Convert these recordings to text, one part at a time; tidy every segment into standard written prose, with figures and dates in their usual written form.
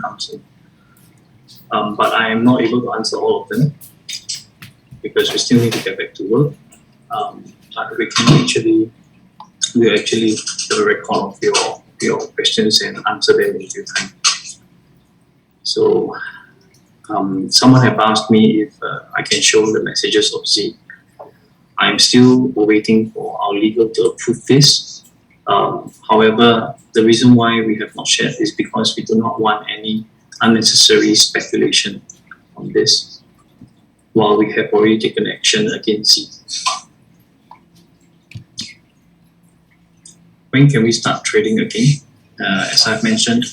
comes in. But I am not able to answer all of them because we still need to get back to work. But we actually have a record of your questions and answer them in due time. So someone have asked me if I can show the messages of Z. I'm still waiting for our legal to approve this. However, the reason why we have not shared is because we do not want any unnecessary speculation on this while we have already taken action against Z. When can we start trading again? As I've mentioned,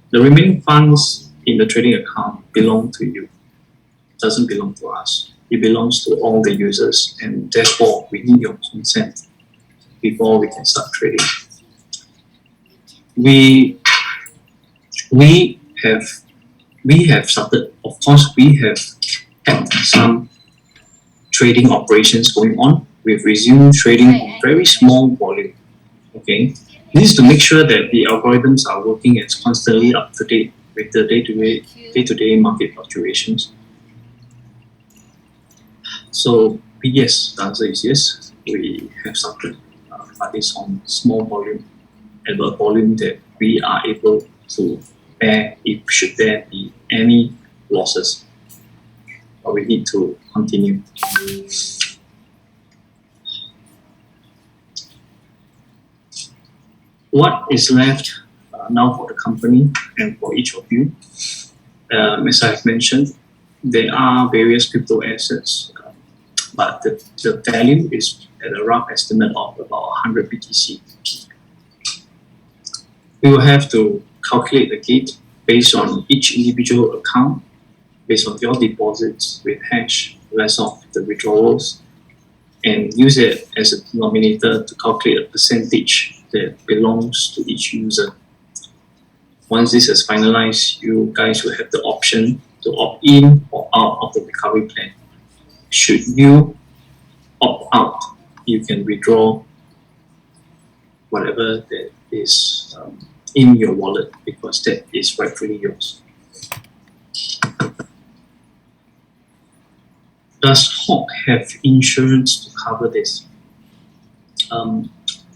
the remaining funds in the trading account belong to you. It doesn't belong to us. It belongs to all the users, and therefore we need your consent before we can start trading. We have started, of course, we have had some trading operations going on. We've resumed trading on very small volume. Okay, this is to make sure that the algorithms are working as constantly up to date with the day-to-day market fluctuations. So yes, the answer is yes. We have started, but it's on small volume, and a volume that we are able to bear if should there be any losses. But we need to continue. What is left now for the company and for each of you? As I've mentioned, there are various crypto assets, but the value is at a rough estimate of about 100 BTC. We will have to calculate the gate based on each individual account, based on your deposits with hash, less of the withdrawals, and use it as a denominator to calculate a percentage that belongs to each user. Once this is finalized, you guys will have the option to opt in or out of the recovery plan. Should you opt out, you can withdraw whatever that is in your wallet because that is rightfully yours. Does Hawk have insurance to cover this?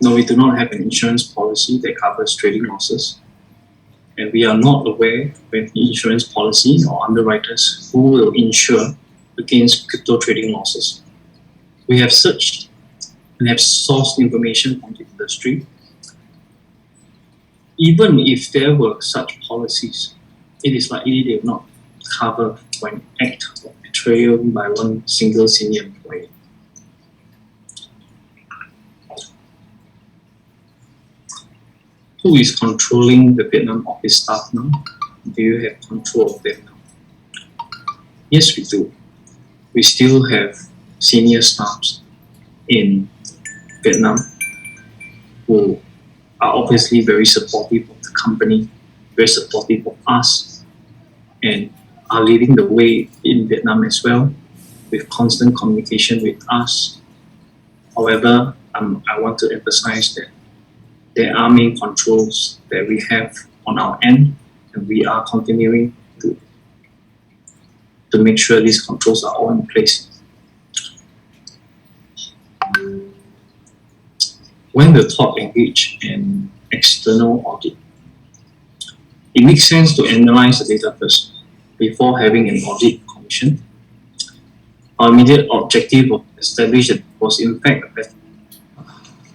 No, we do not have an insurance policy that covers trading losses. And we are not aware of any insurance policy or underwriters who will insure against crypto trading losses. We have searched and have sourced information from the industry. Even if there were such policies, it is likely they will not cover for an act of betrayal by one single senior employee. Who is controlling the Vietnam office staff now? Do you have control of them now? Yes, we do. We still have senior staffs in Vietnam who are obviously very supportive of the company, very supportive of us, and are leading the way in Vietnam as well, with constant communication with us. However, I want to emphasize that there are main controls that we have on our end, and we are continuing to make sure these controls are all in place. When will Top engage in external audit? It makes sense to analyze the data first before having an audit commission. Our immediate objective was established that was in fact a better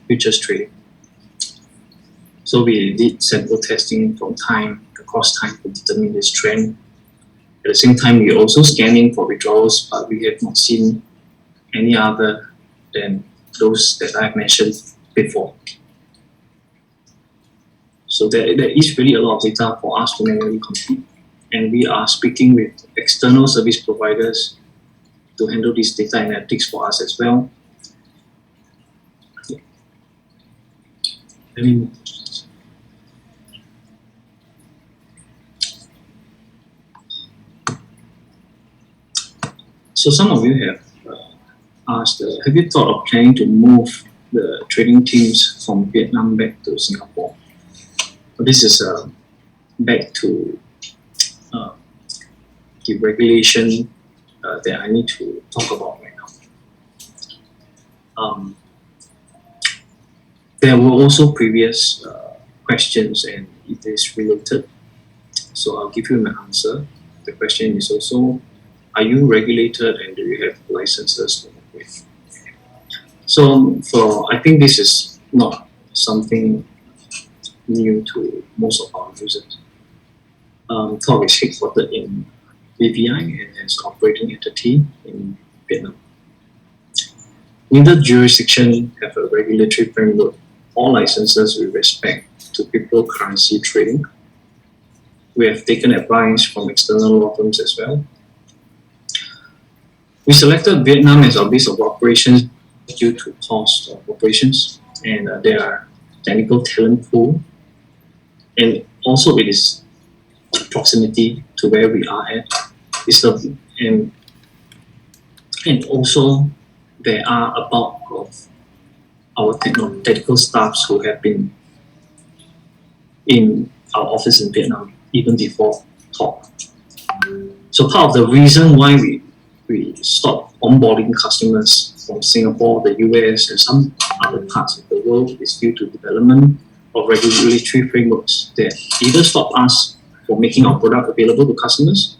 futures trading. So we did sample testing across time to determine this trend. At the same time, we are also scanning for withdrawals, but we have not seen any other than those that I've mentioned before. So there is really a lot of data for us to manually compute, and we are speaking with external service providers to handle this data analytics for us as well. Any more questions? So some of you have asked, have you thought of planning to move the trading teams from Vietnam back to Singapore? This is back to the regulation that I need to talk about right now. There were also previous questions, and it is related. So I'll give you my answer. The question is also, are you regulated and do you have licenses to operate? So I think this is not something new to most of our users. Talk is headquartered in BVI and has operating entity in Vietnam. Neither jurisdiction have a regulatory framework or licenses with respect to cryptocurrency trading. We have taken advice from external law firms as well. We selected Vietnam as our base of operations due to cost of operations and their technical talent pool, and also it is proximity to where we are at. And also there are a bulk of our technical staffs who have been in our office in Vietnam even before talk. So part of the reason why we stopped onboarding customers from Singapore, the US, and some other parts of the world is due to development of regulatory frameworks that either stop us from making our product available to customers,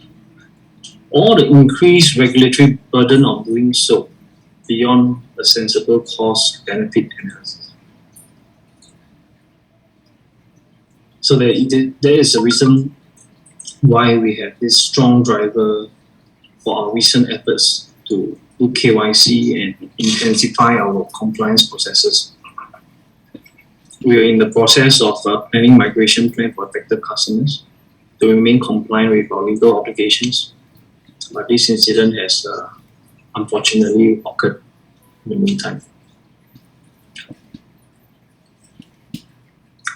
or the increased regulatory burden of doing so beyond a sensible cost-benefit analysis. So there is a reason why we have this strong driver for our recent efforts to do KYC and intensify our compliance processes. We are in the process of planning migration plan for affected customers to remain compliant with our legal obligations. But this incident has unfortunately occurred in the meantime.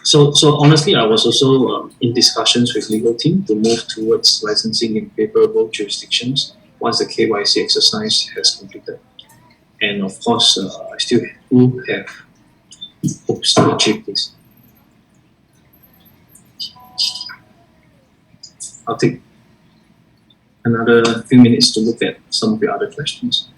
So honestly, I was also in discussions with legal team to move towards licensing in favorable jurisdictions once the KYC exercise has completed. And of course, I still do have hopes to achieve this. I'll take another few minutes to look at some of the other questions.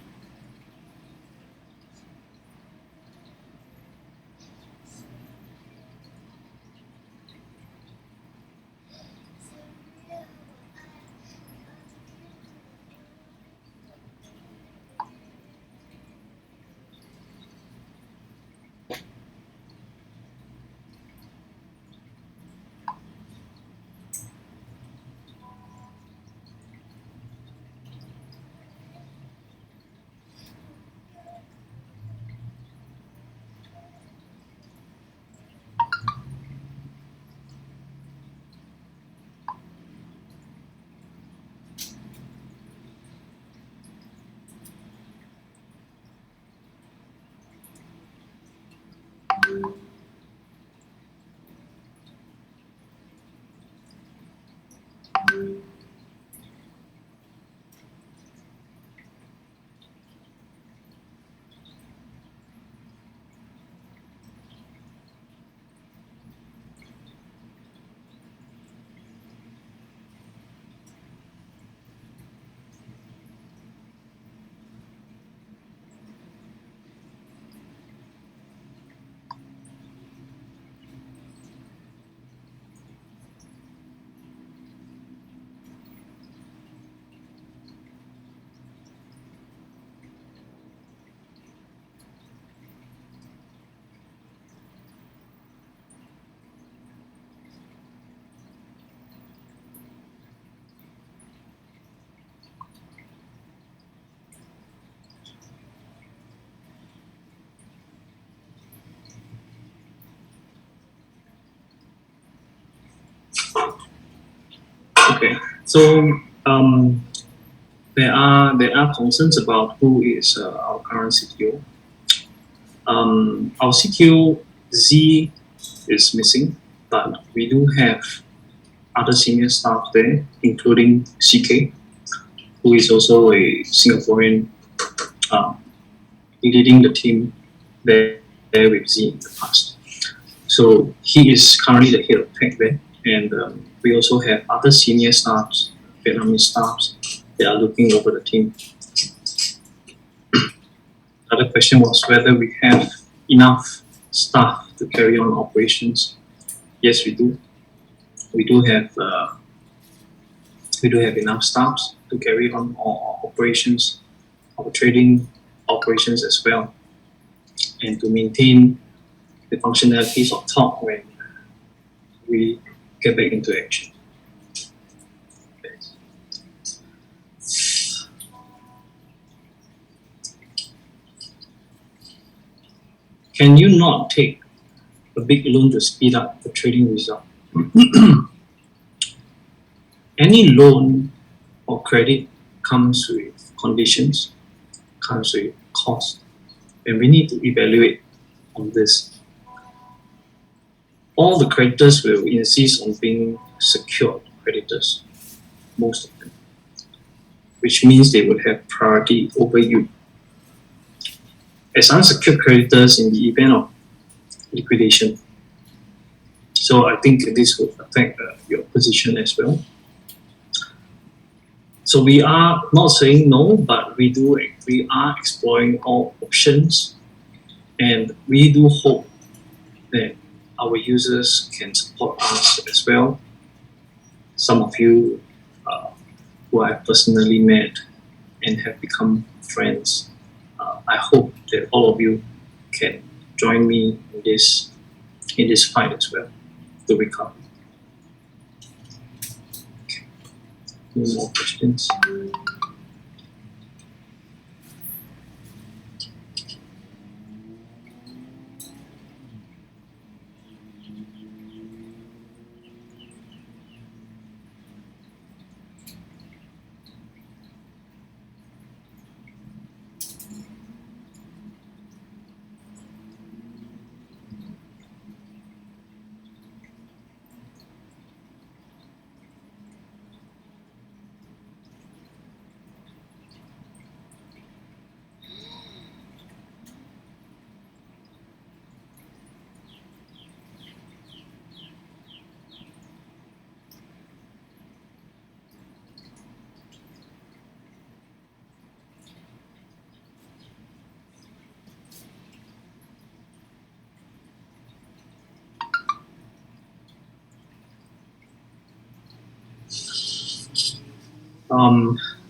Okay, so there are concerns about who is our current CTO. Our CTO Z is missing, but we do have other senior staff there, including CK, who is also a Singaporean, leading the team there with Z in the past. So he is currently the head of tech there, and we also have other senior staffs, Vietnamese staffs, that are looking over the team. Another question was whether we have enough staff to carry on operations. Yes, we do. We do have enough staffs to carry on our operations, our trading operations as well, and to maintain the functionalities of Talk when we get back into action. Can you not take a big loan to speed up the trading result? Any loan or credit comes with conditions, comes with cost, and we need to evaluate on this. All the creditors will insist on being secured creditors, most of them, which means they will have priority over you. As unsecured creditors in the event of liquidation. So I think this will affect your position as well. So we are not saying no, but we are exploring all options, and we do hope that our users can support us as well. Some of you who I personally met and have become friends, I hope that all of you can join me in this fight as well to recover. Okay. Any more questions?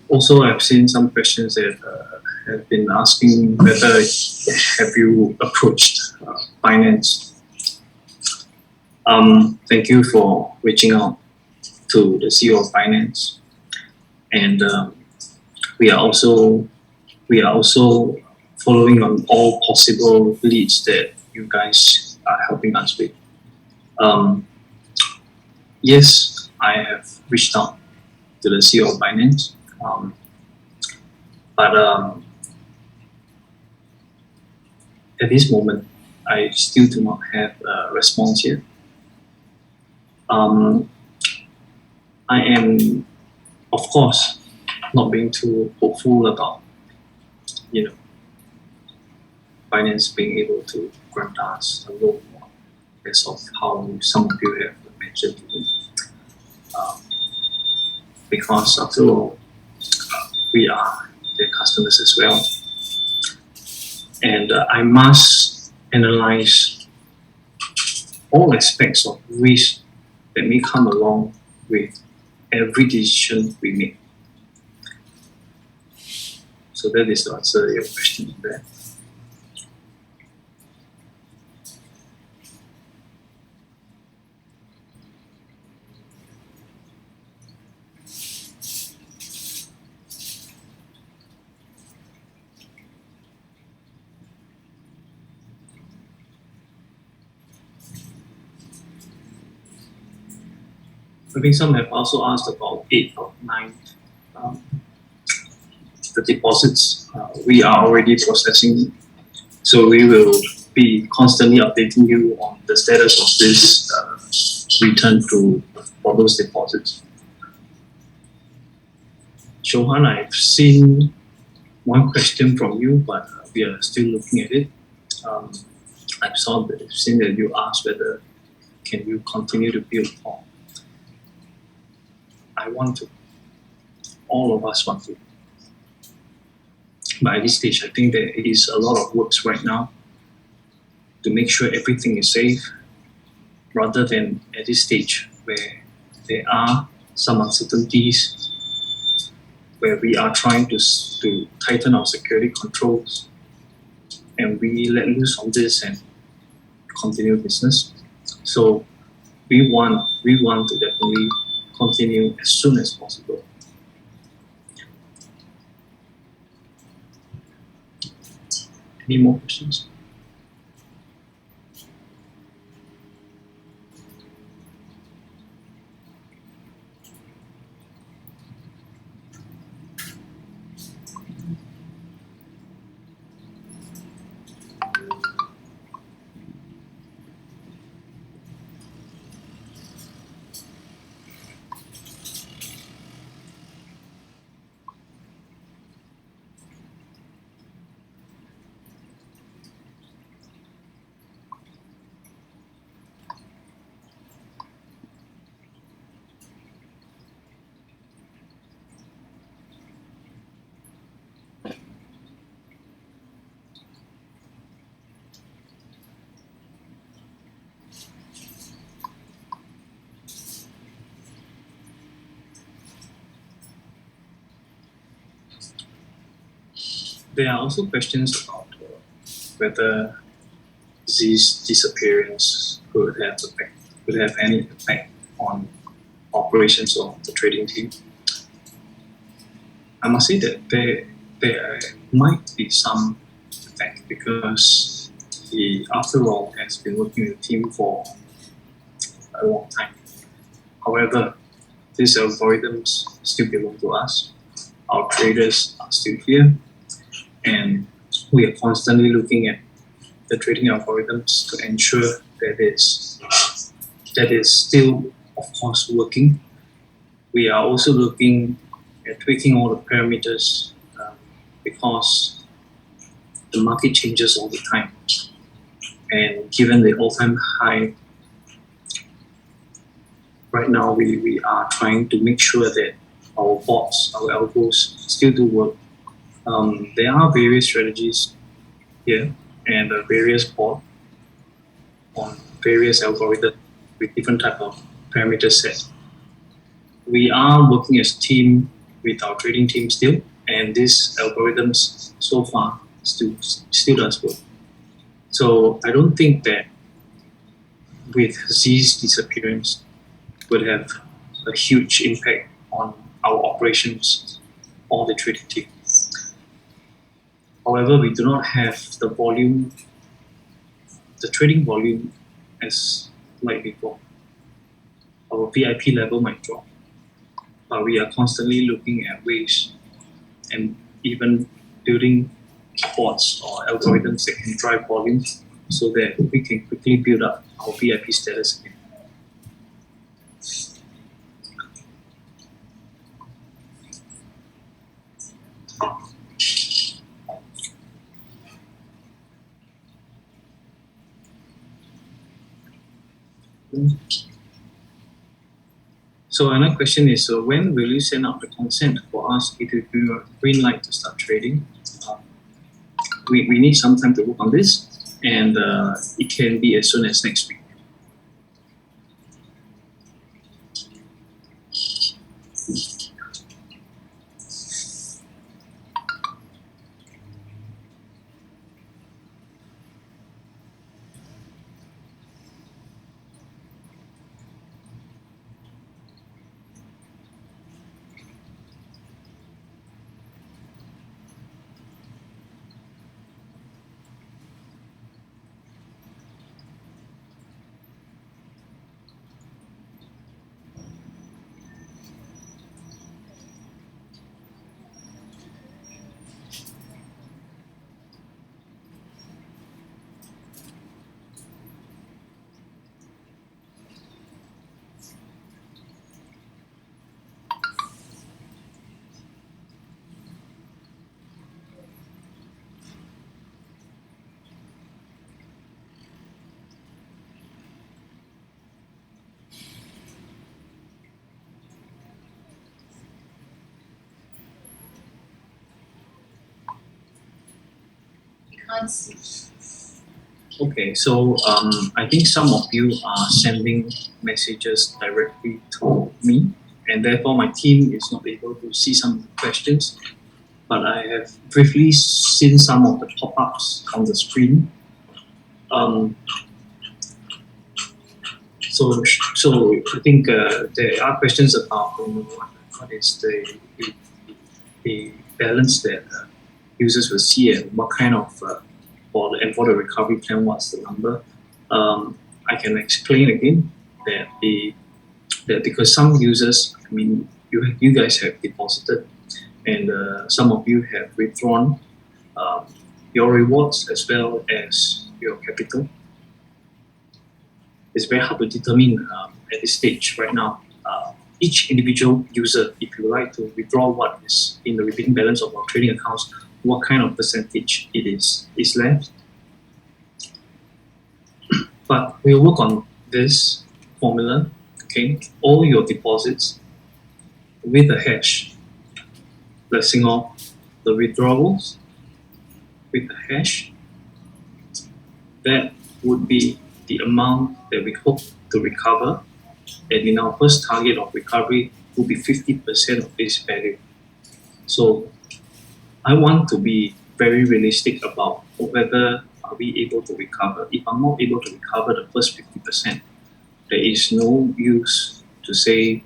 Also, I've seen some questions that have been asking whether have you approached Binance. Thank you for reaching out to the CEO of Binance, and we are also following on all possible leads that you guys are helping us with. Yes, I have reached out to the CEO of Binance, but at this moment, I still do not have a response yet. I am, of course, not being too hopeful about, Binance being able to grant us a loan as of how some of you have mentioned. Because after all, we are their customers as well. And I must analyze all aspects of risk that may come along with every decision we make. So that is to answer your question there. I think some have also asked about 8 or 9. The deposits we are already processing, so we will be constantly updating you on the status of this return for those deposits. Johan, I've seen one question from you, but we are still looking at it. I've seen that you asked whether can you continue to build on. I want to. All of us want to. But at this stage, I think there is a lot of works right now to make sure everything is safe, rather than at this stage where there are some uncertainties, where we are trying to tighten our security controls, and we let loose on this and continue business. So we want to definitely continue as soon as possible. Any more questions? There are also questions about whether this disappearance could have any effect on operations of the trading team. I must say that there might be some effect, because he, after all, has been working with the team for a long time. However, these algorithms still belong to us. Our traders are still here, and we are constantly looking at the trading algorithms to ensure that it's still, of course, working. We are also looking at tweaking all the parameters, because the market changes all the time. And given the all-time high, right now we are trying to make sure that our bots, our algos still do work. There are various strategies here, and various bots on various algorithms with different type of parameter sets. We are working as a team with our trading team still, and these algorithms so far still does work. So I don't think that with Z's disappearance would have a huge impact on our operations or the trading team. However, we do not have the volume, the trading volume as like before. Our VIP level might drop, but we are constantly looking at ways and even building bots or algorithms that can drive volume, so that we can quickly build up our VIP status again. So another question is, when will you send out the consent for us to give you a green light to start trading? We need some time to work on this, and it can be as soon as next week. Okay, so I think some of you are sending messages directly to me, and therefore my team is not able to see some of the questions. But I have briefly seen some of the pop-ups on the screen. So I think there are questions about what is the balance that users will see and what kind of for the recovery plan, what's the number. I can explain again that that because some users, I mean, you guys have deposited, and some of you have withdrawn your rewards as well as your capital. It's very hard to determine at this stage right now. Each individual user, if you like to withdraw what is in the remaining balance of our trading accounts, what kind of percentage it is left. But we'll work on this formula. Okay, all your deposits with a hash, blessing off the withdrawals with a hash. That would be the amount that we hope to recover, and in our first target of recovery will be 50% of this value. So I want to be very realistic about whether are we able to recover. If I'm not able to recover the first 50%, there is no use to say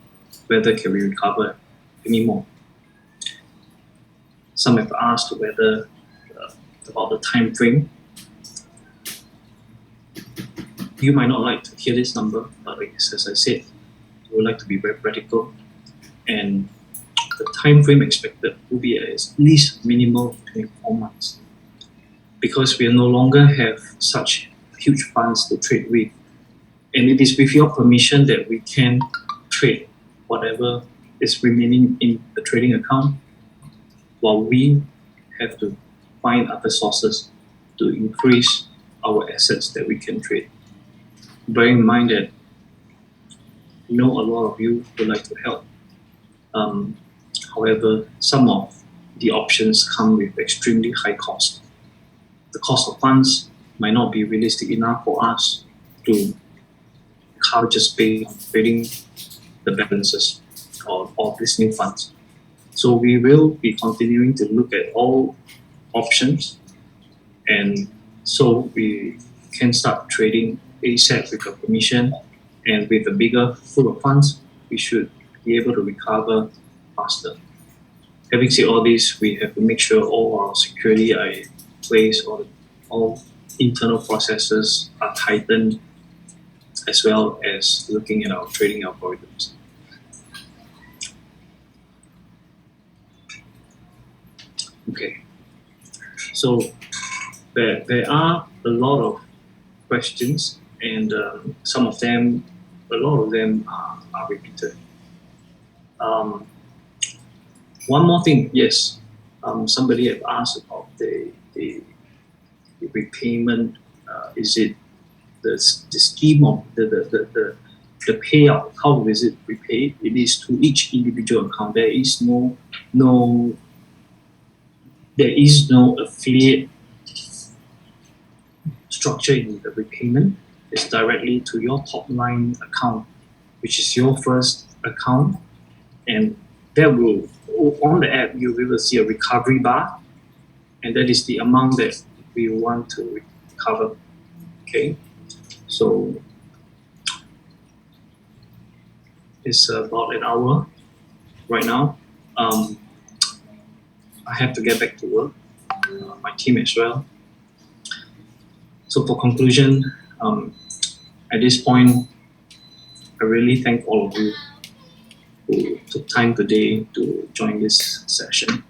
whether can we recover anymore. Some have asked whether about the time frame. You might not like to hear this number, but as I said, we would like to be very practical, and the time frame expected will be at least minimal 24 months, because we no longer have such huge funds to trade with, and it is with your permission that we can trade whatever is remaining in the trading account, while we have to find other sources to increase our assets that we can trade. Bear in mind that a lot of you would like to help. However, some of the options come with extremely high cost. The cost of funds might not be realistic enough for us to cover just based on trading the balances of these new funds. So we will be continuing to look at all options, and so we can start trading ASAP with your permission, and with a bigger pool of funds, we should be able to recover faster. Having said all this, we have to make sure all our security are in place, all internal processes are tightened, as well as looking at our trading algorithms. Okay, so there are a lot of questions, and a lot of them are repeated. One more thing, yes, somebody have asked about the repayment. Is it the scheme of the payout? How is it repaid? It is to each individual account. There is no affiliate structure in the repayment. It's directly to your top line account, which is your first account, and that will, on the app, you will see a recovery bar, and that is the amount that we want to recover. Okay, so it's about an hour right now. I have to get back to work, my team as well. So for conclusion, at this point, I really thank all of you who took time today to join this session.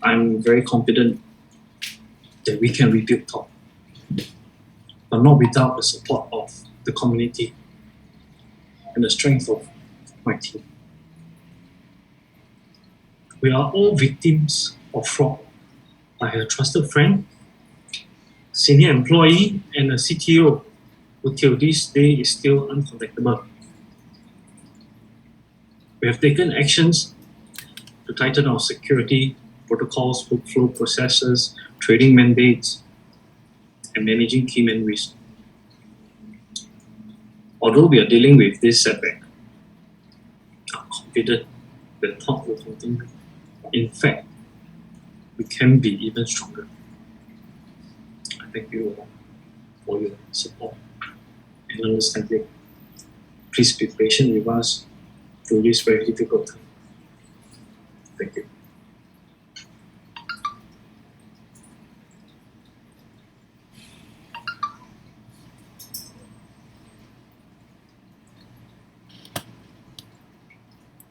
I'm very confident that we can rebuild top, but not without the support of the community and the strength of my team. We are all victims of fraud by a trusted friend, senior employee, and a CTO who till this day is still uncontactable. We have taken actions to tighten our security protocols, workflow processes, trading mandates, and managing key man risk. Although we are dealing with this setback, I'm confident the talk will continue. In fact, we can be even stronger. I thank you all for your support and understanding. Please be patient with us through this very difficult time. Thank you.